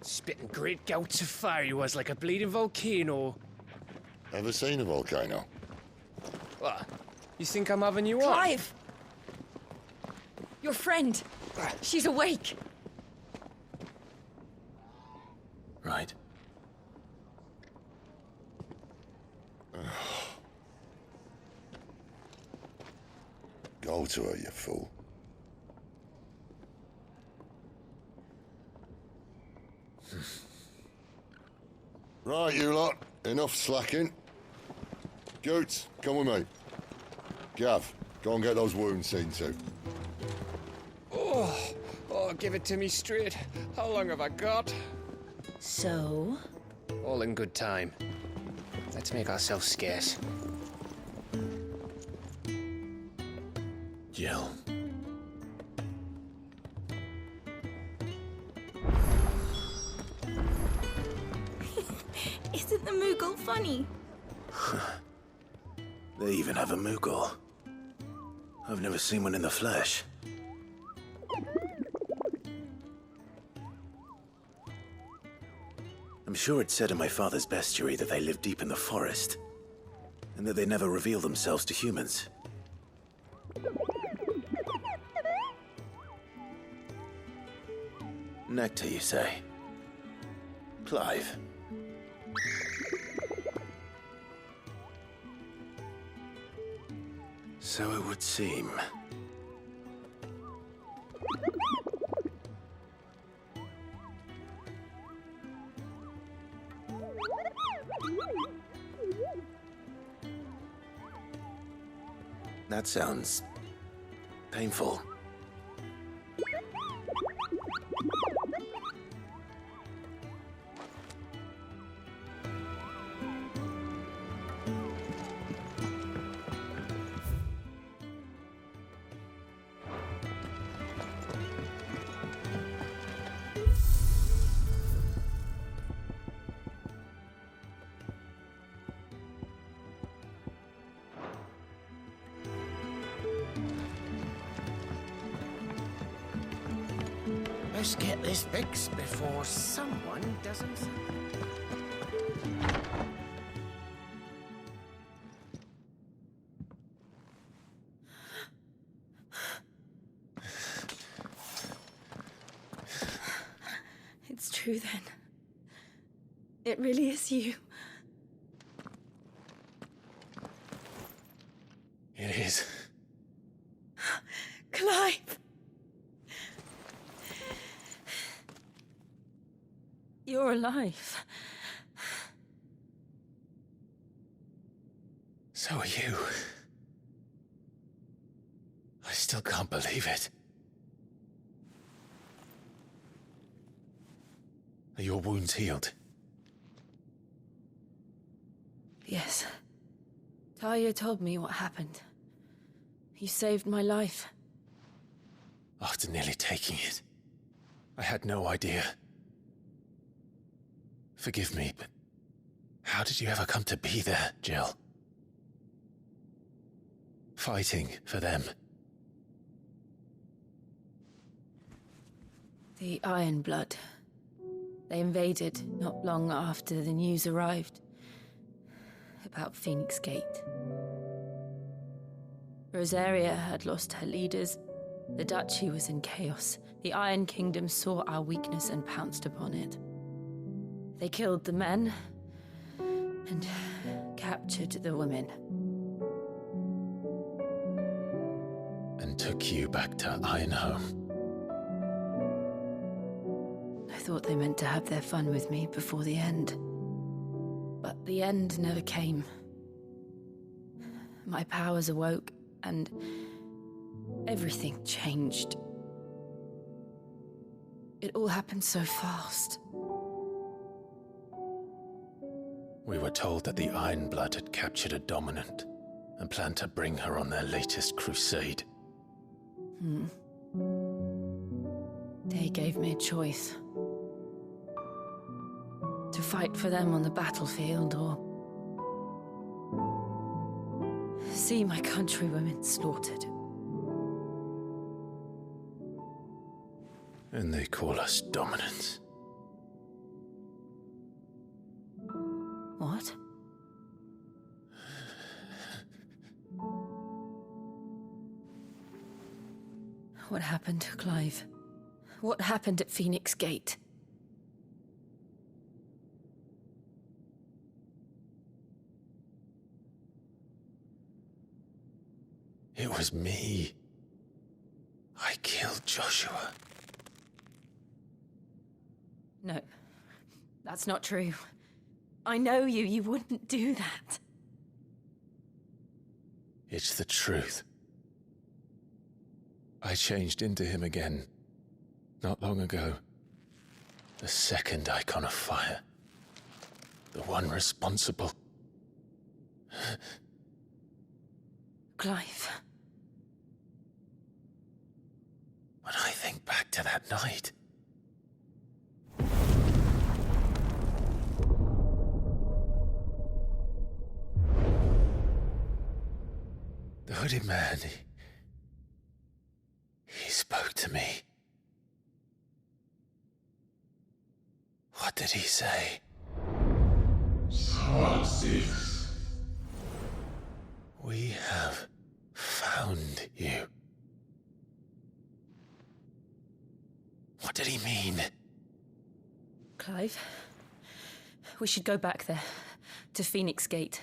Spitting great gouts of fire he was, like a bleeding volcano. Ever seen a volcano? What? You think I'm having you on? Clive! Your friend. She's awake. Right. Go to her, you fool. Right, you lot. Enough slacking. Goots, come with me. Gav, go and get those wounds seen to. Oh, give it to me straight. How long have I got? So? All in good time. Let's make ourselves scarce. Jill. Isn't the Moogle funny? They even have a Moogle. I've never seen one in the flesh. I'm sure it said in my father's bestiary that they live deep in the forest, and that they never reveal themselves to humans. Nectar, you say? Clive. So it would seem. That sounds painful. Let's get this fixed before someone doesn't. It's true then. It really is you. It is. Clive! You're alive. So are you. I still can't believe it. Are your wounds healed? Yes. Talia told me what happened. You saved my life. After nearly taking it, I had no idea. Forgive me, but how did you ever come to be there, Jill? Fighting for them. The Iron Blood. They invaded not long after the news arrived about Phoenix Gate. Rosaria had lost her leaders. The Duchy was in chaos. The Iron Kingdom saw our weakness and pounced upon it. They killed the men and captured the women. And took you back to Ironhome. I thought they meant to have their fun with me before the end. But the end never came. My powers awoke and everything changed. It all happened so fast. We were told that the Iron Blood had captured a dominant and planned to bring her on their latest crusade. They gave me a choice. To fight for them on the battlefield or see my countrywomen slaughtered. And they call us dominants. happened, Clive? What happened at Phoenix Gate? It was me. I killed Joshua. No, that's not true. I know you. You wouldn't do that. It's the truth. I changed into him again, not long ago. The second icon of fire. The one responsible. Clive. When I think back to that night... The hooded man, he spoke to me. What did he say? SQUARE 6. We have found you. What did he mean? Clive, we should go back there, to Phoenix Gate.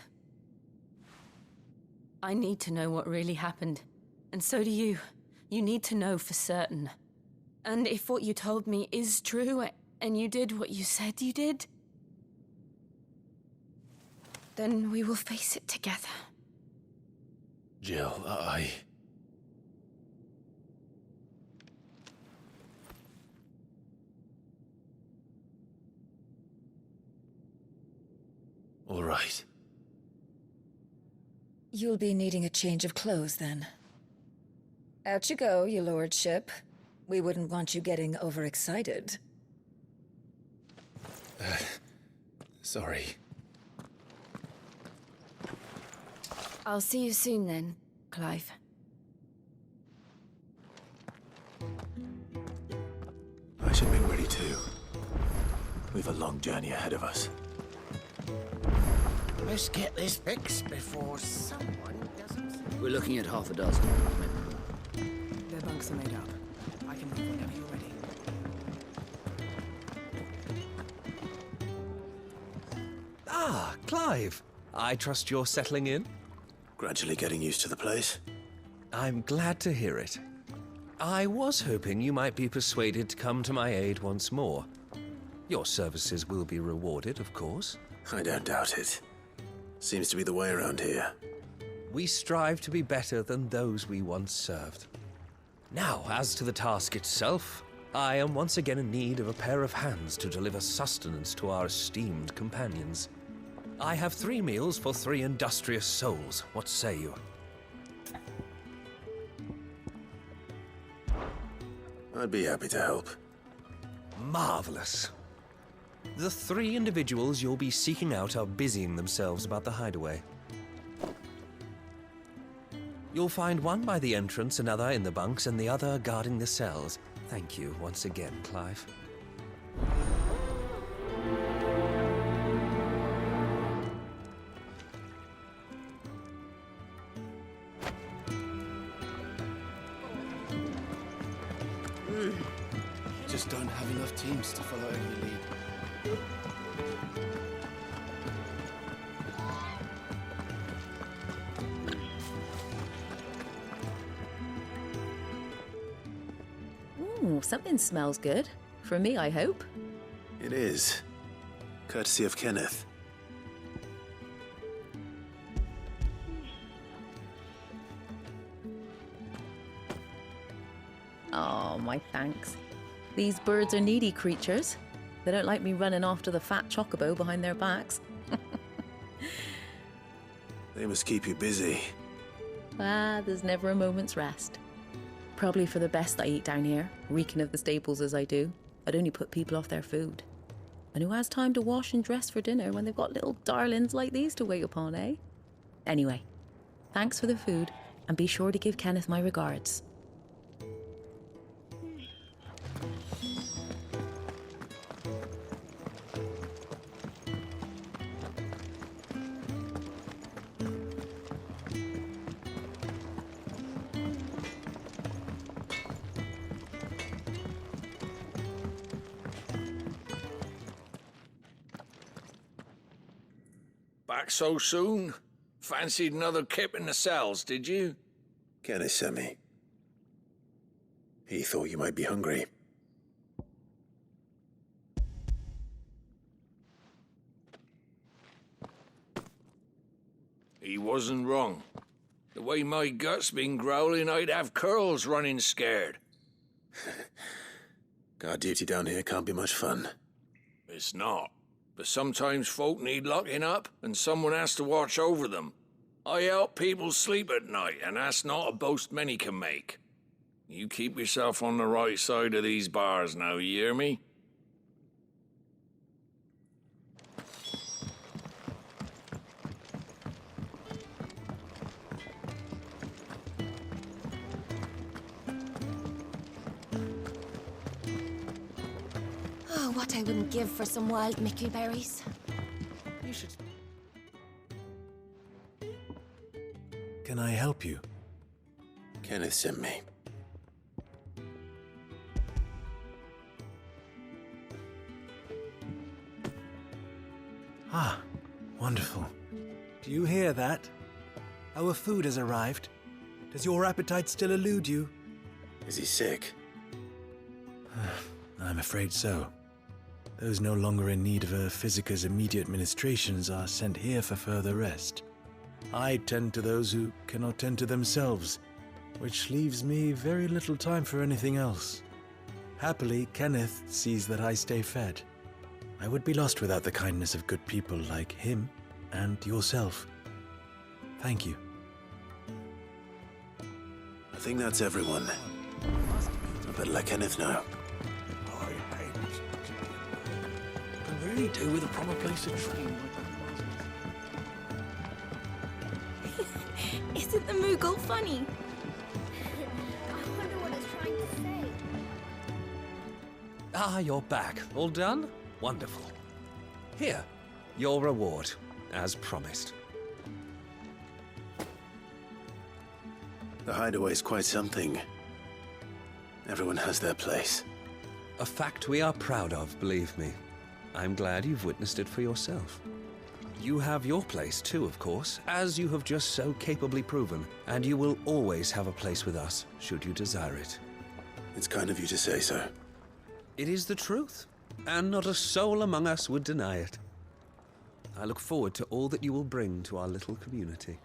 I need to know what really happened, and so do you. You need to know for certain. And if what you told me is true, and you did what you said you did, then we will face it together. Jill, All right. You'll be needing a change of clothes, then. Out you go, your lordship. We wouldn't want you getting overexcited. Sorry. I'll see you soon then, Clive. I should make ready too. We've a long journey ahead of us. Let's get this fixed before someone doesn't... We're looking at half a dozen. Their bunks are made up. I can leave whenever you're ready. Ah, Clive. I trust you're settling in? Gradually getting used to the place. I'm glad to hear it. I was hoping you might be persuaded to come to my aid once more. Your services will be rewarded, of course. I don't doubt it. Seems to be the way around here. We strive to be better than those we once served. Now, as to the task itself, I am once again in need of a pair of hands to deliver sustenance to our esteemed companions. I have 3 meals for 3 industrious souls. What say you? I'd be happy to help. Marvelous. The 3 individuals you'll be seeking out are busying themselves about the hideaway. You'll find one by the entrance, another in the bunks, and the other guarding the cells. Thank you once again, Clive. Just don't have enough teams to follow over the lead. Ooh, something smells good. For me, I hope. It is. Courtesy of Kenneth. Oh, my thanks. These birds are needy creatures. They don't like me running after the fat chocobo behind their backs. They must keep you busy. Ah, there's never a moment's rest. Probably for the best I eat down here, reeking of the staples as I do. I'd only put people off their food. And who has time to wash and dress for dinner when they've got little darlings like these to wait upon, eh? Anyway, thanks for the food, and be sure to give Kenneth my regards. Back so soon? Fancied another kip in the cells, did you? Kenneth sent me. He thought you might be hungry. He wasn't wrong. The way my gut's been growling, I'd have curls running scared. Guard duty down here can't be much fun. It's not. But sometimes folk need locking up, and someone has to watch over them. I help people sleep at night, and that's not a boast many can make. You keep yourself on the right side of these bars now, you hear me? Oh, what I wouldn't give for some wild mickleberries. You should... Can I help you? Kenneth sent me. Ah, wonderful. Do you hear that? Our food has arrived. Does your appetite still elude you? Is he sick? I'm afraid so. Those no longer in need of a physicker's immediate ministrations are sent here for further rest. I tend to those who cannot tend to themselves, which leaves me very little time for anything else. Happily, Kenneth sees that I stay fed. I would be lost without the kindness of good people like him and yourself. Thank you. I think that's everyone. I better let Kenneth know. I hate it. I really do with a proper place to train. Isn't the Moogle funny? I wonder what it's trying to say. Ah, you're back. All done? Wonderful. Here, your reward, as promised. The hideaway's quite something. Everyone has their place. A fact we are proud of, believe me. I'm glad you've witnessed it for yourself. You have your place too, of course, as you have just so capably proven, and you will always have a place with us, should you desire it. It's kind of you to say so. It is the truth, and not a soul among us would deny it. I look forward to all that you will bring to our little community.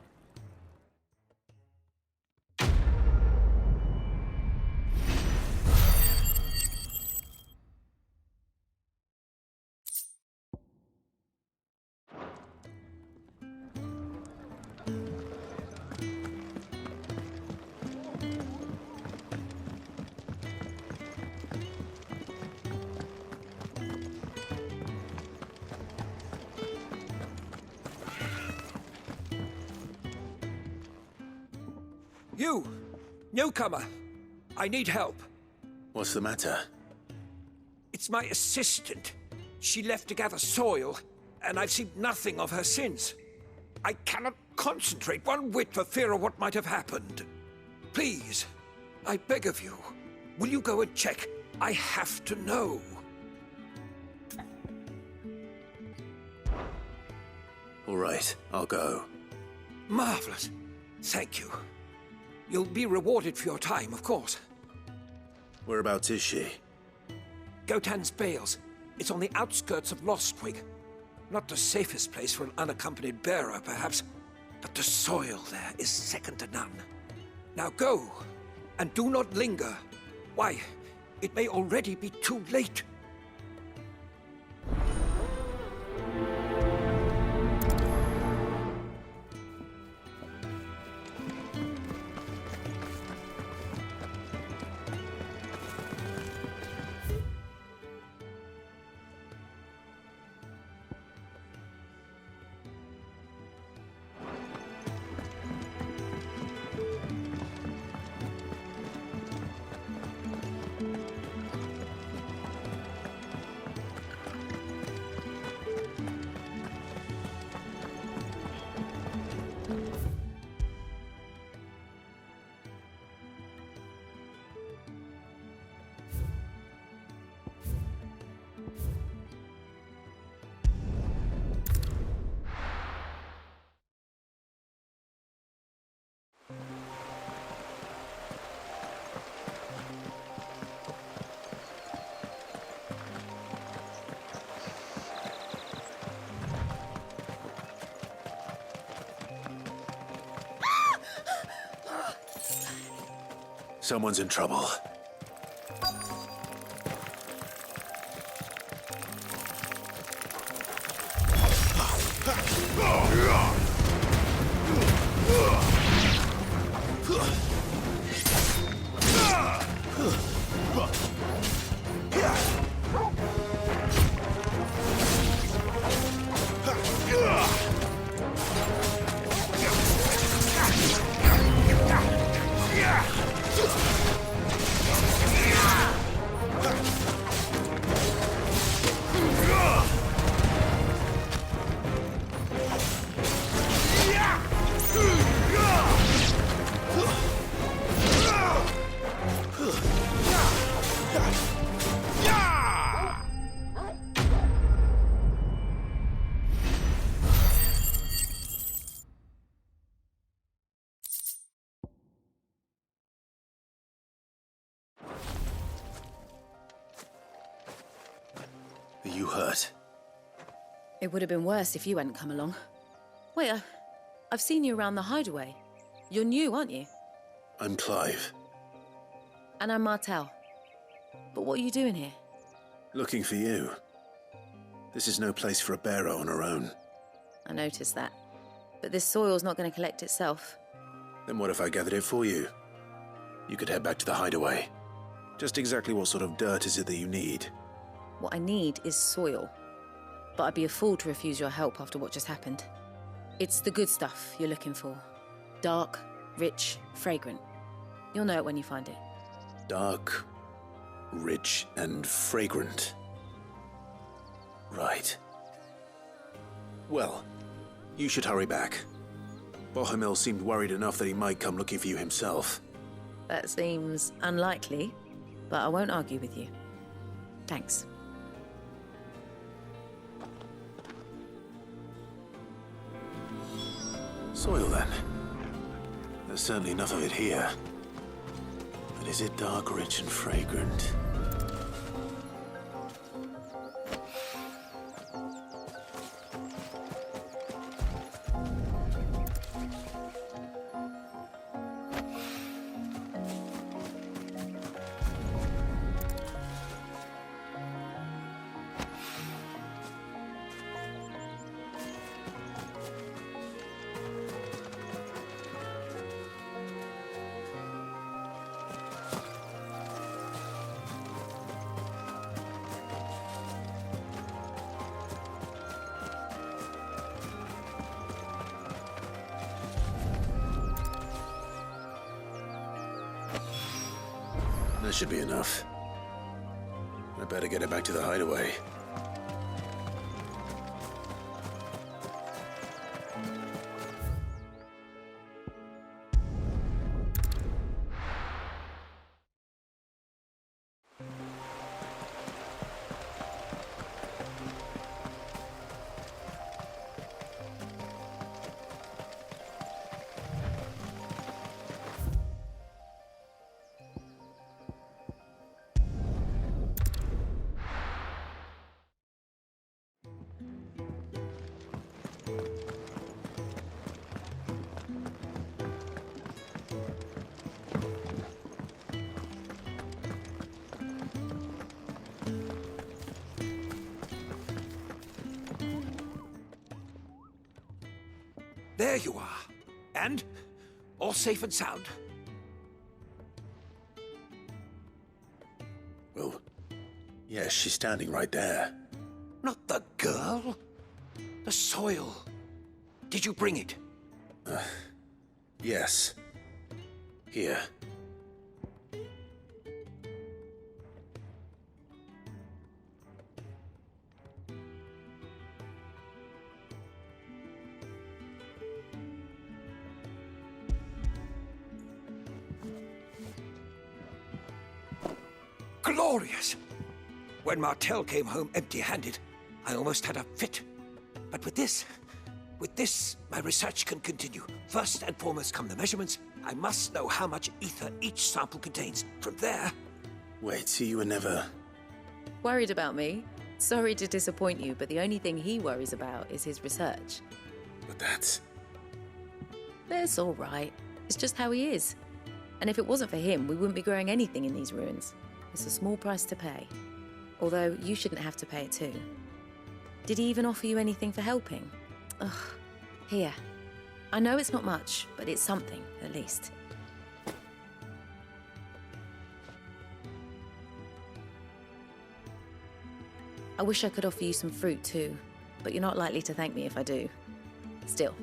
You! Newcomer! I need help. What's the matter? It's my assistant. She left to gather soil, and I've seen nothing of her since. I cannot concentrate one whit for fear of what might have happened. Please, I beg of you, will you go and check? I have to know. All right, I'll go. Marvelous. Thank you. You'll be rewarded for your time, of course. Whereabouts is she? Gotan's Bales. It's on the outskirts of Lostwig. Not the safest place for an unaccompanied bearer, perhaps, but the soil there is second to none. Now go, and do not linger. Why, it may already be too late. Someone's in trouble. Are you hurt? It would have been worse if you hadn't come along. Wait, I've seen you around the hideaway. You're new, aren't you? I'm Clive. And I'm Martel. But what are you doing here? Looking for you. This is no place for a bearer on her own. I noticed that. But this soil's not going to collect itself. Then what if I gathered it for you? You could head back to the hideaway. Just exactly what sort of dirt is it that you need? What I need is soil. But I'd be a fool to refuse your help after what just happened. It's the good stuff you're looking for. Dark, rich, fragrant. You'll know it when you find it. Dark, rich, and fragrant. Right. Well, you should hurry back. Bohemil seemed worried enough that he might come looking for you himself. That seems unlikely, but I won't argue with you. Thanks. Soil, then. There's certainly enough of it here. But is it dark, rich, and fragrant? That should be enough. I better get it back to the hideaway. There you are. And? All safe and sound? Well, yes, she's standing right there. Not the girl. The soil. Did you bring it? Yes. Here. Glorious! When Martel came home empty-handed, I almost had a fit. But with this, my research can continue. First and foremost come the measurements. I must know how much ether each sample contains. From there... Wait, so you were never... Worried about me? Sorry to disappoint you, but the only thing he worries about is his research. But that's... That's all right. It's just how he is. And if it wasn't for him, we wouldn't be growing anything in these ruins. It's a small price to pay. Although, you shouldn't have to pay it too. Did he even offer you anything for helping? Ugh. Here. I know it's not much, but it's something, at least. I wish I could offer you some fruit too, but you're not likely to thank me if I do. Still,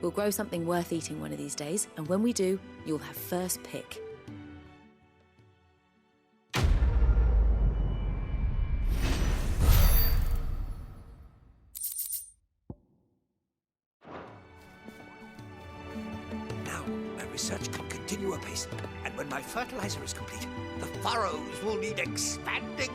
we'll grow something worth eating one of these days, and when we do, you'll have first pick. Now, my research can continue apace, and when my fertilizer is complete, the furrows will need expanding.